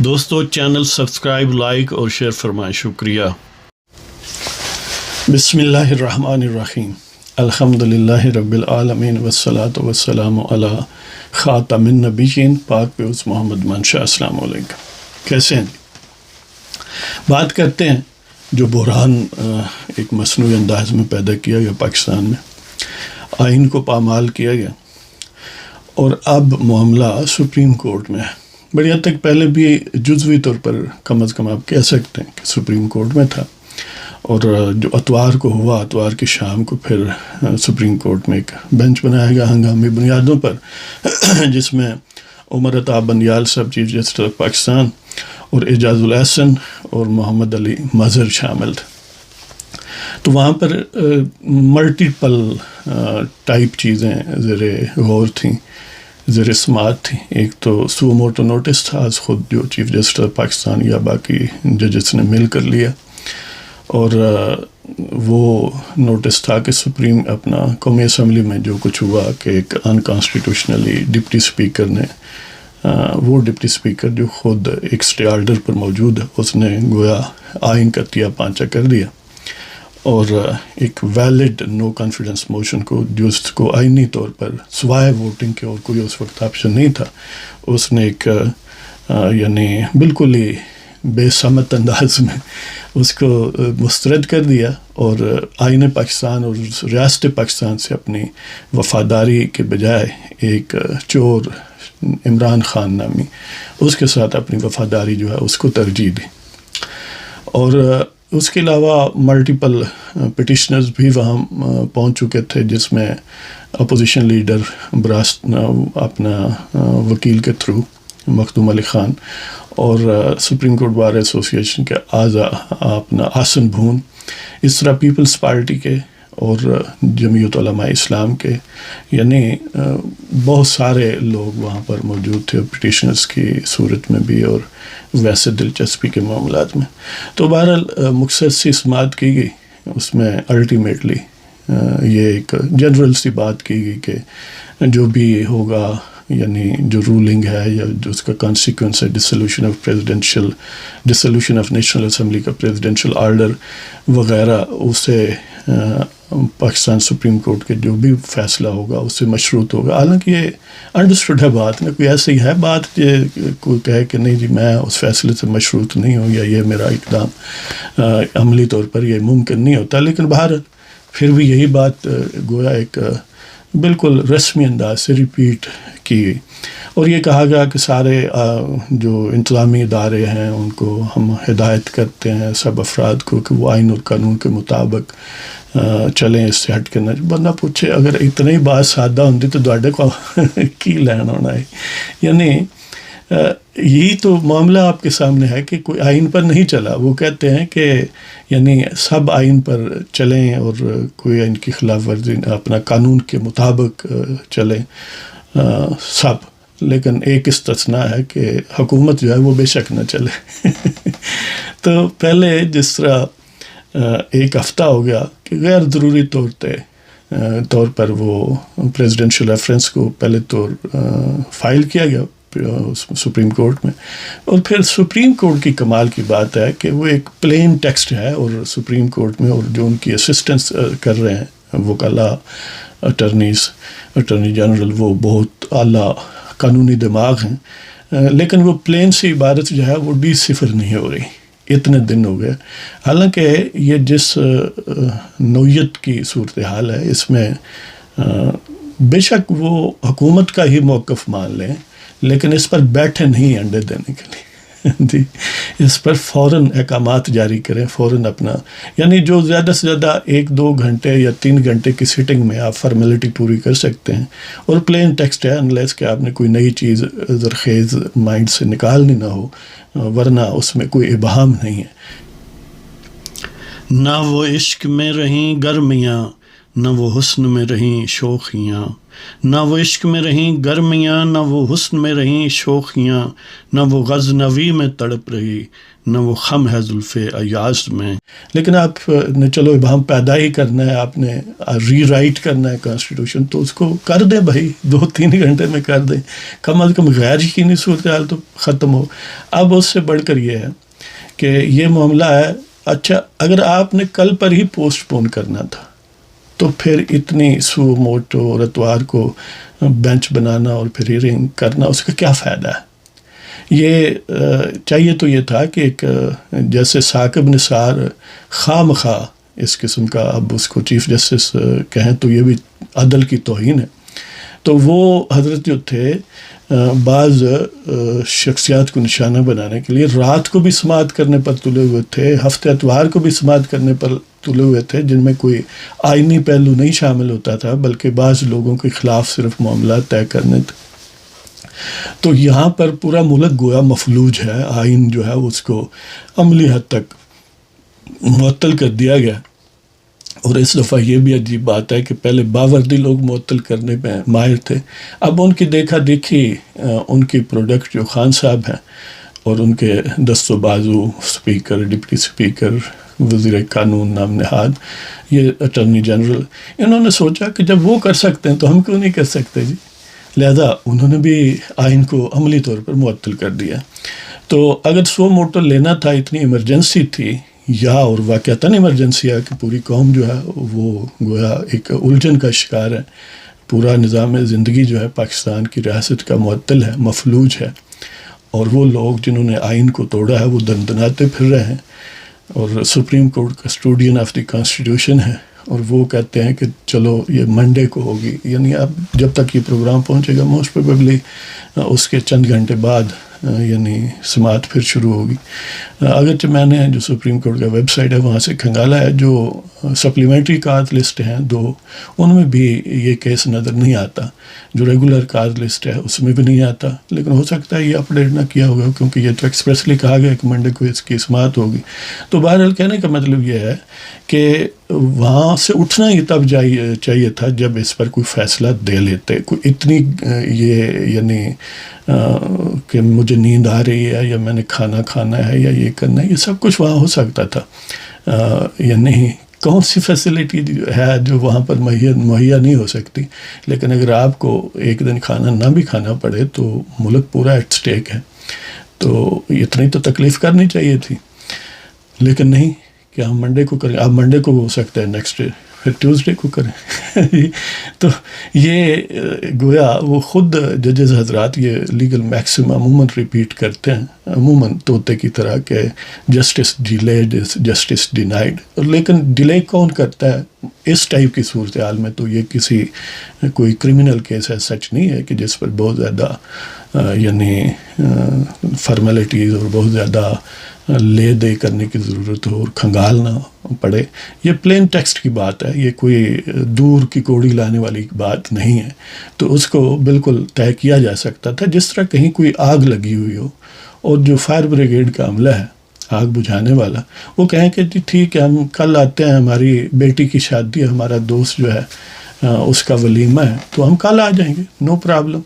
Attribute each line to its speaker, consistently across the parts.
Speaker 1: دوستو channel subscribe, like اور share فرمائیں، شکریہ۔ بسم اللہ الرحمن الرحیم، الحمد للہ رب العالمین والصلاة والسلام علی خاتم النبیین، پاک پیوس محمد منشا۔ السلام علیکم، کیسے ہیں؟ بات کرتے ہیں جو بحران ایک مصنوعی انداز میں پیدا کیا گیا پاکستان میں، آئین کو پامال کیا گیا، اور اب معاملہ سپریم کورٹ میں ہے۔ بڑی حد تک پہلے بھی جزوی طور پر کم از کم آپ کہہ سکتے ہیں کہ سپریم کورٹ میں تھا، اور جو اتوار کو ہوا، اتوار کی شام کو پھر سپریم کورٹ میں ایک بینچ بنایا گیا ہنگامی بنیادوں پر، جس میں عمر عطا بندیال صاحب چیف جسٹس آف پاکستان اور اعجاز الاحسن اور محمد علی مظہر شامل تھے۔ تو وہاں پر ملٹیپل ٹائپ چیزیں زیر غور تھیں، زیر سماعت تھی۔ ایک تو سو موٹو نوٹس تھا، از خود جو چیف جسٹس آف پاکستان یا باقی ججز نے مل کر لیا، اور وہ نوٹس تھا کہ سپریم اپنا قومی اسمبلی میں جو کچھ ہوا کہ ایک انکانسٹیٹیوشنلی ڈپٹی اسپیکر نے، وہ ڈپٹی اسپیکر جو خود ایک اسٹے آرڈر پر موجود ہے، اس نے گویا آئین کا تیا پانچا کر دیا، اور ایک ویلڈ نو کانفیڈنس موشن کو، جس کو آئینی طور پر سوائے ووٹنگ کے اور کوئی اس وقت آپشن نہیں تھا، اس نے ایک یعنی بالکل ہی بے سمت انداز میں اس کو مسترد کر دیا، اور آئین پاکستان اور ریاست پاکستان سے اپنی وفاداری کے بجائے ایک چور عمران خان نامی اس کے ساتھ اپنی وفاداری جو ہے اس کو ترجیح دی۔ اور اس کے علاوہ ملٹیپل پٹیشنرز بھی وہاں پہنچ چکے تھے، جس میں اپوزیشن لیڈر اپنا وکیل کے تھرو مخدوم علی خان، اور سپریم کورٹ بار ایسوسی ایشن کے اعضاء اپنا آسن بھون، اس طرح پیپلز پارٹی کے اور جمعیت علماء اسلام کے، یعنی بہت سارے لوگ وہاں پر موجود تھے، پٹیشنرز کی صورت میں بھی اور ویسے دلچسپی کے معاملات میں۔ تو بہرحال مختصر سی سماعت کی گئی، اس میں الٹیمیٹلی یہ ایک جنرل سی بات کی گئی کہ جو بھی ہوگا، یعنی جو رولنگ ہے یا جو اس کا کانسیکوینس ہے، ڈسولوشن آف نیشنل اسمبلی کا پریزیڈنشل آرڈر وغیرہ، اسے پاکستان سپریم کورٹ کے جو بھی فیصلہ ہوگا اس سے مشروط ہوگا۔ حالانکہ یہ انڈرسٹوڈ ہے بات، نہ کوئی ایسی ہے بات کہ کوئی کہے کہ نہیں جی میں اس فیصلے سے مشروط نہیں ہوں، یا یہ میرا اقدام عملی طور پر یہ ممکن نہیں ہوتا، لیکن بہرحال پھر بھی یہی بات گویا ایک بالکل رسمی انداز سے ریپیٹ کی گئی، اور یہ کہا گیا کہ سارے جو انتظامی ادارے ہیں ان کو ہم ہدایت کرتے ہیں سب افراد کو کہ وہ آئین اور قانون کے مطابق چلیں، اس سے ہٹ کے نہ۔ بندہ پوچھے اگر اتنی بات سادہ ہوتی تو ڈاڈے کو کی لین ہونا ہے، یعنی یہی تو معاملہ آپ کے سامنے ہے کہ کوئی آئین پر نہیں چلا۔ وہ کہتے ہیں کہ یعنی سب آئین پر چلیں اور کوئی آئین کی خلاف ورزی اپنا قانون کے مطابق چلیں سب، لیکن ایک استثناء ہے کہ حکومت جو ہے وہ بے شک نہ چلے۔ تو پہلے جس طرح ایک ہفتہ ہو گیا کہ غیر ضروری طور پر وہ پریزیڈنشل ریفرنس کو پہلے تو فائل کیا گیا سپریم کورٹ میں، اور پھر سپریم کورٹ کی کمال کی بات ہے کہ وہ ایک پلین ٹیکسٹ ہے، اور سپریم کورٹ میں اور جو ان کی اسسٹنس کر رہے ہیں وکلاء، اٹارنی جنرل، وہ بہت اعلیٰ قانونی دماغ ہیں، لیکن وہ پلین سی عبارت جو ہے وہ ڈی-صفر نہیں ہو رہی، اتنے دن ہو گئے۔ حالانکہ یہ جس نوعیت کی صورتحال ہے، اس میں بے شک وہ حکومت کا ہی موقف مان لیں، لیکن اس پر بیٹھے نہیں انڈے دینے کے لیے جی، اس پر فوراً احکامات جاری کریں، فوراً اپنا، یعنی جو زیادہ سے زیادہ 1-2 گھنٹے یا 3 گھنٹے کی سیٹنگ میں آپ فارمیلٹی پوری کر سکتے ہیں، اور پلین ٹیکسٹ ہے، انلیس کہ آپ نے کوئی نئی چیز زرخیز مائنڈ سے نکالنی نہ ہو، ورنہ اس میں کوئی ابہام نہیں ہے۔ نہ وہ عشق میں رہیں گرمیاں، نہ وہ حسن میں رہیں شوخیاں، نہ وہ عشق میں رہیں گرمیاں، نہ وہ حسن میں رہیں شوخیاں، نہ وہ غزنوی میں تڑپ رہی، نہ وہ خم ہے زلف ایاز میں۔ لیکن آپ نے چلو وہاں پیدا ہی کرنا ہے، آپ نے ری رائٹ کرنا ہے کانسٹیٹیوشن، تو اس کو کر دیں بھائی، 2-3 گھنٹے میں کر دیں، کم از کم غیر یقینی صورتحال تو ختم ہو۔ اب اس سے بڑھ کر یہ ہے کہ یہ معاملہ ہے، اچھا اگر آپ نے کل پر ہی پوسٹ پون کرنا تھا تو پھر اتنی سو موٹو اور اتوار کو بینچ بنانا اور پھر ہیئرنگ کرنا، اس کا کیا فائدہ ہے؟ یہ چاہیے تو یہ تھا کہ ایک جیسے ثاقب نثار خواہ مخواہ اس قسم کا، اب اس کو چیف جسٹس کہیں تو یہ بھی عدل کی توہین ہے، تو وہ حضرت جو تھے بعض شخصیات کو نشانہ بنانے کے لیے رات کو بھی سماعت کرنے پر تلے ہوئے تھے، ہفتے اتوار کو بھی سماعت کرنے پر تلے ہوئے تھے، جن میں کوئی آئینی پہلو نہیں شامل ہوتا تھا بلکہ بعض لوگوں کے خلاف صرف معاملات طے کرنے تھے۔ تو یہاں پر پورا ملک گویا مفلوج ہے، آئین جو ہے اس کو عملی حد تک معطل کر دیا گیا۔ اور اس دفعہ یہ بھی عجیب بات ہے کہ پہلے باوردی لوگ معطل کرنے میں ماہر تھے، اب ان کی دیکھا دیکھی ان کی پروڈکٹ جو خان صاحب ہیں اور ان کے دست و بازو سپیکر، ڈپٹی سپیکر، وزیر قانون نام نہاد، یہ اٹارنی جنرل، انہوں نے سوچا کہ جب وہ کر سکتے ہیں تو ہم کیوں نہیں کر سکتے جی، لہذا انہوں نے بھی آئین کو عملی طور پر معطل کر دیا۔ تو اگر سو موٹو لینا تھا، اتنی ایمرجنسی تھی، یا اور واقعتاً ایمرجنسی ہے کہ پوری قوم جو ہے وہ گویا ایک الجھن کا شکار ہے، پورا نظام زندگی جو ہے پاکستان کی ریاست کا معطل ہے، مفلوج ہے، اور وہ لوگ جنہوں نے آئین کو توڑا ہے وہ دندناتے پھر رہے ہیں، اور supreme court custodian of the constitution ہے، اور وہ کہتے ہیں کہ چلو یہ منڈے کو ہوگی، یعنی اب جب تک یہ پروگرام پہنچے گا موسٹ پروبیبلی اس کے چند گھنٹے بعد یعنی سماعت پھر شروع ہوگی۔ اگرچہ میں نے جو سپریم کورٹ کا ویب سائٹ ہے وہاں سے کھنگالا ہے، جو سپلیمنٹری کاز لسٹ ہیں 2، ان میں بھی یہ کیس نظر نہیں آتا، جو ریگولر کاز لسٹ ہے اس میں بھی نہیں آتا، لیکن ہو سکتا ہے یہ اپڈیٹ نہ کیا ہوگا کیونکہ یہ تو ایکسپریسلی کہا گیا کہ منڈے کو اس کی سماعت ہوگی۔ تو بہرحال کہنے کا مطلب یہ ہے کہ وہاں سے اٹھنا ہی تب چاہیے تھا جب اس پر کوئی فیصلہ دے لیتے، کوئی اتنی یہ یعنی کہ مجھے نیند آ رہی ہے یا میں نے کھانا ہے یا یہ کرنا ہے، یہ سب کچھ وہاں ہو سکتا تھا، یعنی کون سی فیسلٹی ہے جو وہاں پر مہیا نہیں ہو سکتی؟ لیکن اگر آپ کو ایک دن کھانا نہ بھی کھانا پڑے تو ملک پورا ایٹ سٹیک ہے، تو اتنی تو تکلیف کرنی چاہیے تھی، لیکن نہیں کہ ہم منڈے کو کریں، اب منڈے کو ہو سکتا ہے نیکسٹ ڈے، پھر ٹیوزڈے کو کریں۔ تو یہ گویا وہ خود ججز حضرات یہ لیگل میکسم عموماً ریپیٹ کرتے ہیں، عموماً طوطے کی طرح کہ justice delayed is justice denied, لیکن ڈیلے کون کرتا ہے اس ٹائپ کی صورتحال میں؟ تو یہ کسی کوئی کرمنل کیس ہے سچ نہیں ہے کہ جس پر بہت زیادہ یعنی فارمیلٹیز اور بہت زیادہ لے دے کرنے کی ضرورت ہو اور کھنگالنا پڑے، یہ پلین ٹیکسٹ کی بات ہے، یہ کوئی دور کی کوڑی لانے والی بات نہیں ہے، تو اس کو بالکل طے کیا جا سکتا تھا، جس طرح کہیں کوئی آگ لگی ہوئی ہو اور جو فائر بریگیڈ کا عملہ ہے آگ بجھانے والا وہ کہیں کہ جی ٹھیک ہے ہم کل آتے ہیں، ہماری بیٹی کی شادی ہے، ہمارا دوست جو ہے اس کا ولیمہ ہے تو ہم کل آ جائیں گے، نو پرابلم،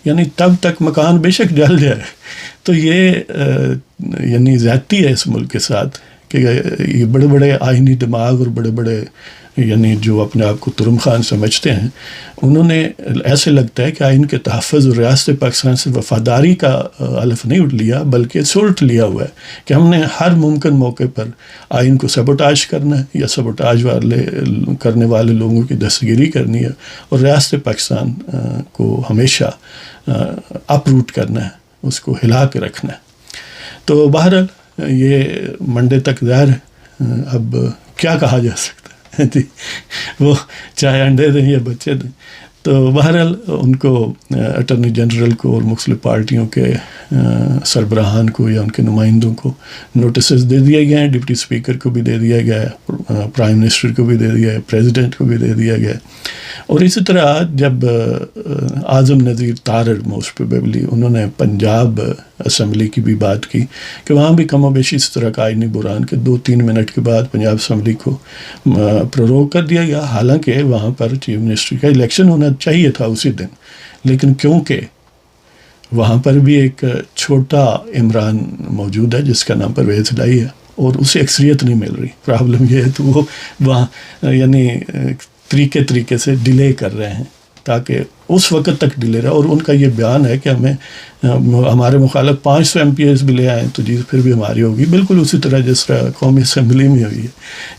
Speaker 1: یعنی تب تک مکان بے شک جل جائے۔ تو یہ یعنی زیادتی ہے اس ملک کے ساتھ کہ یہ بڑے بڑے آئینی دماغ اور بڑے بڑے یعنی جو اپنے آپ کو ترم خان سمجھتے ہیں، انہوں نے ایسے لگتا ہے کہ آئین کے تحفظ اور ریاست پاکستان سے وفاداری کا الف نہیں اٹھ لیا بلکہ سلٹ لیا ہوا ہے کہ ہم نے ہر ممکن موقع پر آئین کو سبوٹاج کرنا ہے یا سبوٹاج کرنے والے لوگوں کی دستگیری کرنی ہے اور ریاست پاکستان کو ہمیشہ اپ روٹ کرنا ہے، اس کو ہلا کے رکھنا ہے۔ تو بہرحال یہ منڈے تک ظاہر ہے، اب کیا کہا جا سکتا ہے جی، وہ چاہے انڈے دیں یا بچے دیں۔ تو بہرحال ان کو اٹارنی جنرل کو اور مختلف پارٹیوں کے سربراہان کو یا ان کے نمائندوں کو نوٹسز دے دیے گئے ہیں، ڈپٹی اسپیکر کو بھی دے دیا گیا ہے، پرائم منسٹر کو بھی دے دیا ہے، پریزیڈنٹ کو بھی دے دیا گیا ہے. اور اسی طرح جب اعظم نذیر تارڑ موسٹ پروبیبلی انہوں نے پنجاب اسمبلی کی بھی بات کی کہ وہاں بھی کم و بیش اس طرح کا آئینی بحران کے 2-3 منٹ کے بعد پنجاب اسمبلی کو پروروگ کر دیا گیا، حالانکہ وہاں پر چیف منسٹر کا الیکشن ہونا چاہیے تھا اسی دن، لیکن کیونکہ وہاں پر بھی ایک چھوٹا عمران موجود ہے جس کا نام پرویز الہی ہے اور اسے اکثریت نہیں مل رہی. پرابلم یہ ہے تو وہ وہاں یعنی طریقے سے ڈیلے کر رہے ہیں تاکہ اس وقت تک ڈیلے رہے. اور ان کا یہ بیان ہے کہ ہمیں ہمارے مخالف 500 MPs بھی لے آئیں تو جی پھر بھی ہماری ہوگی، بالکل اسی طرح جس طرح قومی اسمبلی میں ہوئی ہے.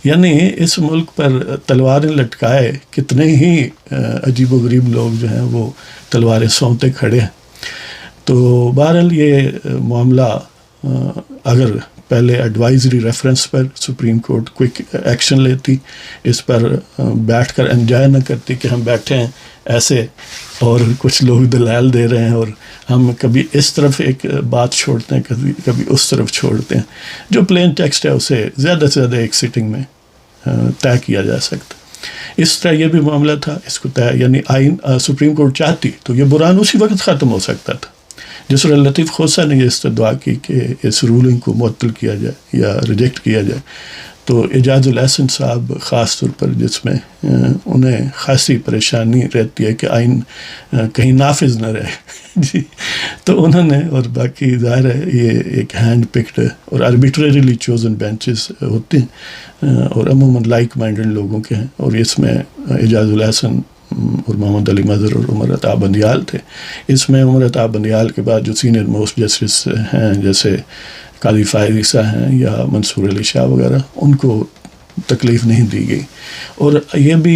Speaker 1: یعنی اس ملک پر تلواریں لٹکائے کتنے ہی عجیب و غریب لوگ جو ہیں وہ تلواریں سونتے کھڑے ہیں. تو بہرحال یہ معاملہ اگر پہلے ایڈوائزری ریفرنس پر سپریم کورٹ کوئک ایکشن لیتی، اس پر بیٹھ کر انجوائے نہ کرتی کہ ہم بیٹھے ہیں ایسے اور کچھ لوگ دلائل دے رہے ہیں اور ہم کبھی اس طرف ایک بات چھوڑتے ہیں کبھی اس طرف چھوڑتے ہیں. جو پلین ٹیکسٹ ہے اسے زیادہ سے زیادہ ایک سیٹنگ میں طے کیا جا سکتا. اس طرح یہ بھی معاملہ تھا، اس کو طے یعنی آئین سپریم کورٹ چاہتی تو یہ بحران اسی وقت ختم ہو سکتا تھا. جس طرح لطیف خوسا نے اس طرح دعا کی کہ اس رولنگ کو معطل کیا جائے یا ریجیکٹ کیا جائے، تو اعجاز الاحسن صاحب خاص طور پر جس میں انہیں خاصی پریشانی رہتی ہے کہ آئین کہیں نافذ نہ رہے جی، تو انہوں نے، اور باقی ظاہر ہے یہ ایک ہینڈ پکڈ اور آربیٹریلی چوزن بینچز ہوتے ہیں اور عموماً لائک مائنڈڈ لوگوں کے ہیں، اور اس میں اعجاز الاحسن اور محمد علی مظہر اور عمر عطا بندیال تھے. اس میں عمر عطا بندیال کے بعد جو سینئر موسٹ جسٹس ہیں جیسے قاضی فائز عیسیٰ ہیں یا منصور علی شاہ وغیرہ، ان کو تکلیف نہیں دی گئی. اور یہ بھی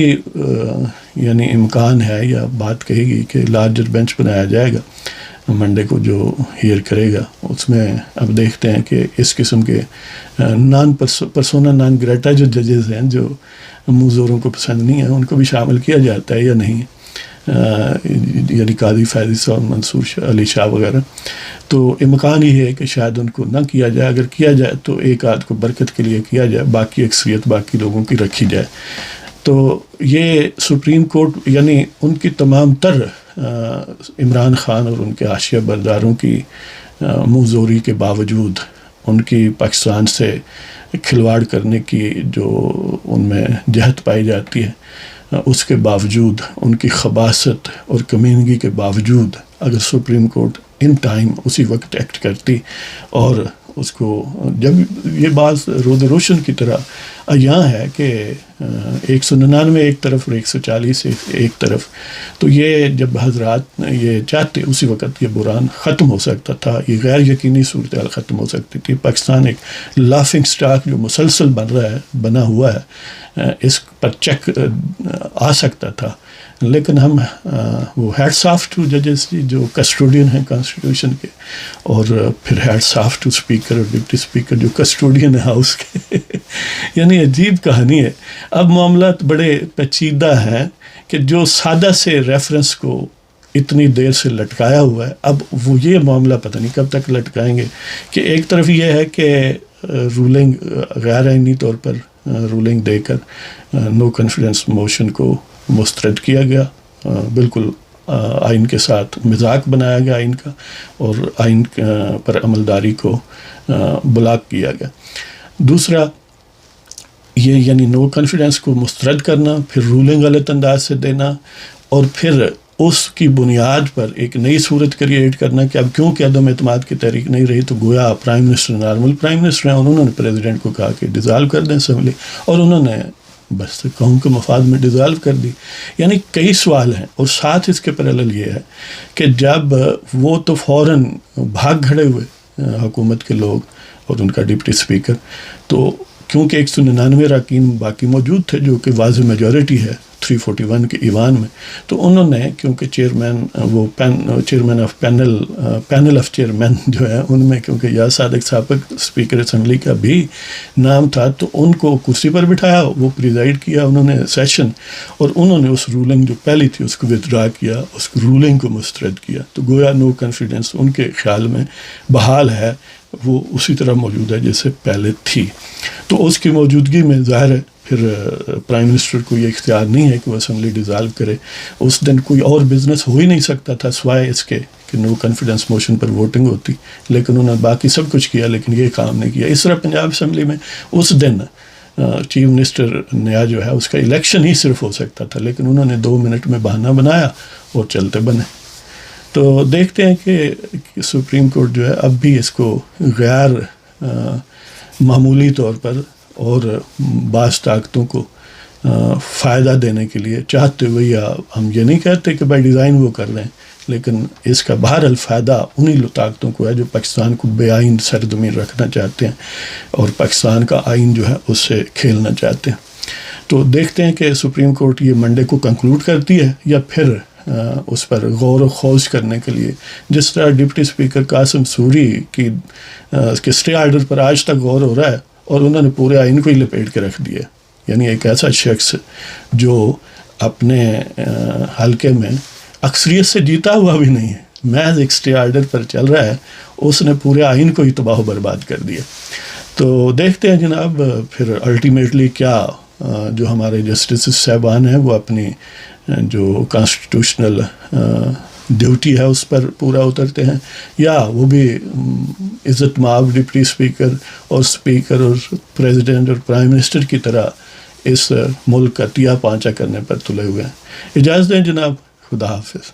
Speaker 1: یعنی امکان ہے یا بات کہے گی کہ لارجر بینچ بنایا جائے گا منڈے کو جو ہیئر کرے گا. اس میں اب دیکھتے ہیں کہ اس قسم کے پرسونا نان گریٹا جو ججز ہیں جو موزوروں کو پسند نہیں ہیں ان کو بھی شامل کیا جاتا ہے یا نہیں، یعنی قاضی فیض عیسیٰ اور منصور علی شاہ وغیرہ. تو امکان یہ ہے کہ شاید ان کو نہ کیا جائے، اگر کیا جائے تو ایک آدھ کو برکت کے لیے کیا جائے، باقی اکثریت باقی لوگوں کی رکھی جائے. تو یہ سپریم کورٹ یعنی ان کی تمام تر عمران خان اور ان کے حاشیہ برداروں کی منہ زوری کے باوجود، ان کی پاکستان سے کھلواڑ کرنے کی جو ان میں جہت پائی جاتی ہے، اس کے باوجود، ان کی خباثت اور کمینگی کے باوجود اگر سپریم کورٹ ان ٹائم اسی وقت ایکٹ کرتی اور اس کو، جب یہ بات روز روشن کی طرح عیاں ہے کہ 199 ایک طرف اور 140 ایک طرف، تو یہ جب حضرات یہ چاہتے اسی وقت یہ بحران ختم ہو سکتا تھا، یہ غیر یقینی صورتحال ختم ہو سکتی تھی. پاکستان ایک لافنگ سٹاک جو مسلسل بنا ہوا ہے، اس پر چیک آ سکتا تھا. لیکن ہم وہ ہیڈس آف ٹو ججز جو کسٹوڈین ہیں کانسٹیٹیوشن کے، اور پھر ہیڈس آف ٹو اسپیکر اور ڈپٹی اسپیکر جو کسٹوڈین ہیں ہاؤس کے یعنی عجیب کہانی ہے. اب معاملات بڑے پیچیدہ ہیں کہ جو سادہ سے ریفرنس کو اتنی دیر سے لٹکایا ہوا ہے، اب وہ یہ معاملہ پتہ نہیں کب تک لٹکائیں گے کہ ایک طرف یہ ہے کہ رولنگ غیر آئینی طور پر رولنگ دے کر نو کانفیڈنس موشن کو مسترد کیا گیا، بالکل آئین کے ساتھ مذاق بنایا گیا آئین کا، اور آئین پر عملداری کو بلاک کیا گیا. دوسرا یہ یعنی نو کانفیڈنس کو مسترد کرنا، پھر رولنگ غلط انداز سے دینا، اور پھر اس کی بنیاد پر ایک نئی صورت کریٹ کرنا کہ اب کیونکہ عدم اعتماد کی تحریک نہیں رہی تو گویا prime minister normal prime minister ہیں، اور انہوں نے پریزیڈنٹ کو کہا کہ ڈیزالو کر دیں اسمبلی، اور انہوں نے بس قوم کے مفاد میں ڈیزالو کر دی. یعنی کئی سوال ہیں، اور ساتھ اس کے پیرالل یہ ہے کہ جب وہ تو فوراً بھاگ کھڑے ہوئے حکومت کے لوگ اور ان کا ڈپٹی اسپیکر، تو کیونکہ 199 اراکین باقی موجود تھے جو کہ واضح میجورٹی ہے، 341 کے ایوان میں. تو انہوں نے کیونکہ chairman of panel of chairman جو ہے ان میں کیونکہ یا صادق سابق اسپیکر اسمبلی کا بھی نام تھا، تو ان کو کرسی پر بٹھایا، وہ پریزائڈ کیا انہوں نے سیشن، اور انہوں نے اس رولنگ جو پہلی تھی اس کو ودرا کیا، اس رولنگ کو مسترد کیا. تو گویا نو کانفیڈنس ان کے خیال میں بحال ہے، وہ اسی طرح موجود ہے جیسے پہلے تھی. تو اس کی موجودگی میں ظاہر ہے پھر پرائم منسٹر کو یہ اختیار نہیں ہے کہ وہ اسمبلی ڈیزالو کرے. اس دن کوئی اور بزنس ہو ہی نہیں سکتا تھا سوائے اس کے کہ نو کانفیڈنس موشن پر ووٹنگ ہوتی، لیکن انہوں نے باقی سب کچھ کیا لیکن یہ کام نہیں کیا. اس طرح پنجاب اسمبلی میں اس دن چیف منسٹر نیا جو ہے اس کا الیکشن ہی صرف ہو سکتا تھا، لیکن انہوں نے 2 منٹ میں بہانہ بنایا اور چلتے بنے. تو دیکھتے ہیں کہ سپریم کورٹ جو ہے اب بھی اس کو غیر معمولی طور پر اور بعض طاقتوں کو فائدہ دینے کے لیے چاہتے ہوئے، یا ہم یہ نہیں کہتے کہ بائی ڈیزائن وہ کر رہے ہیں، لیکن اس کا بہرحال فائدہ انہی طاقتوں کو ہے جو پاکستان کو بے آئین سرزمین رکھنا چاہتے ہیں اور پاکستان کا آئین جو ہے اس سے کھیلنا چاہتے ہیں. تو دیکھتے ہیں کہ سپریم کورٹ یہ منڈے کو کنکلوڈ کرتی ہے یا پھر اس پر غور و خوض کرنے کے لیے، جس طرح ڈپٹی اسپیکر قاسم سوری کی اسٹے آرڈر پر آج تک غور ہو رہا ہے اور انہوں نے پورے آئین کو ہی لپیٹ کے رکھ دیا. یعنی ایک ایسا شخص جو اپنے حلقے میں اکثریت سے جیتا ہوا بھی نہیں ہے، محض ایک اسٹے آرڈر پر چل رہا ہے، اس نے پورے آئین کو ہی تباہ و برباد کر دیا. تو دیکھتے ہیں جناب پھر الٹیمیٹلی کیا جو ہمارے جسٹس صاحبان ہیں وہ اپنی جو کانسٹیٹیوشنل ڈیوٹی ہے اس پر پورا اترتے ہیں، یا وہ بھی عزت مآب ڈپٹی اسپیکر اور اسپیکر اور پریزیڈنٹ اور پرائم منسٹر کی طرح اس ملک کا تیا پانچا کرنے پر تلے ہوئے ہیں. اجازت دیں جناب، خدا حافظ.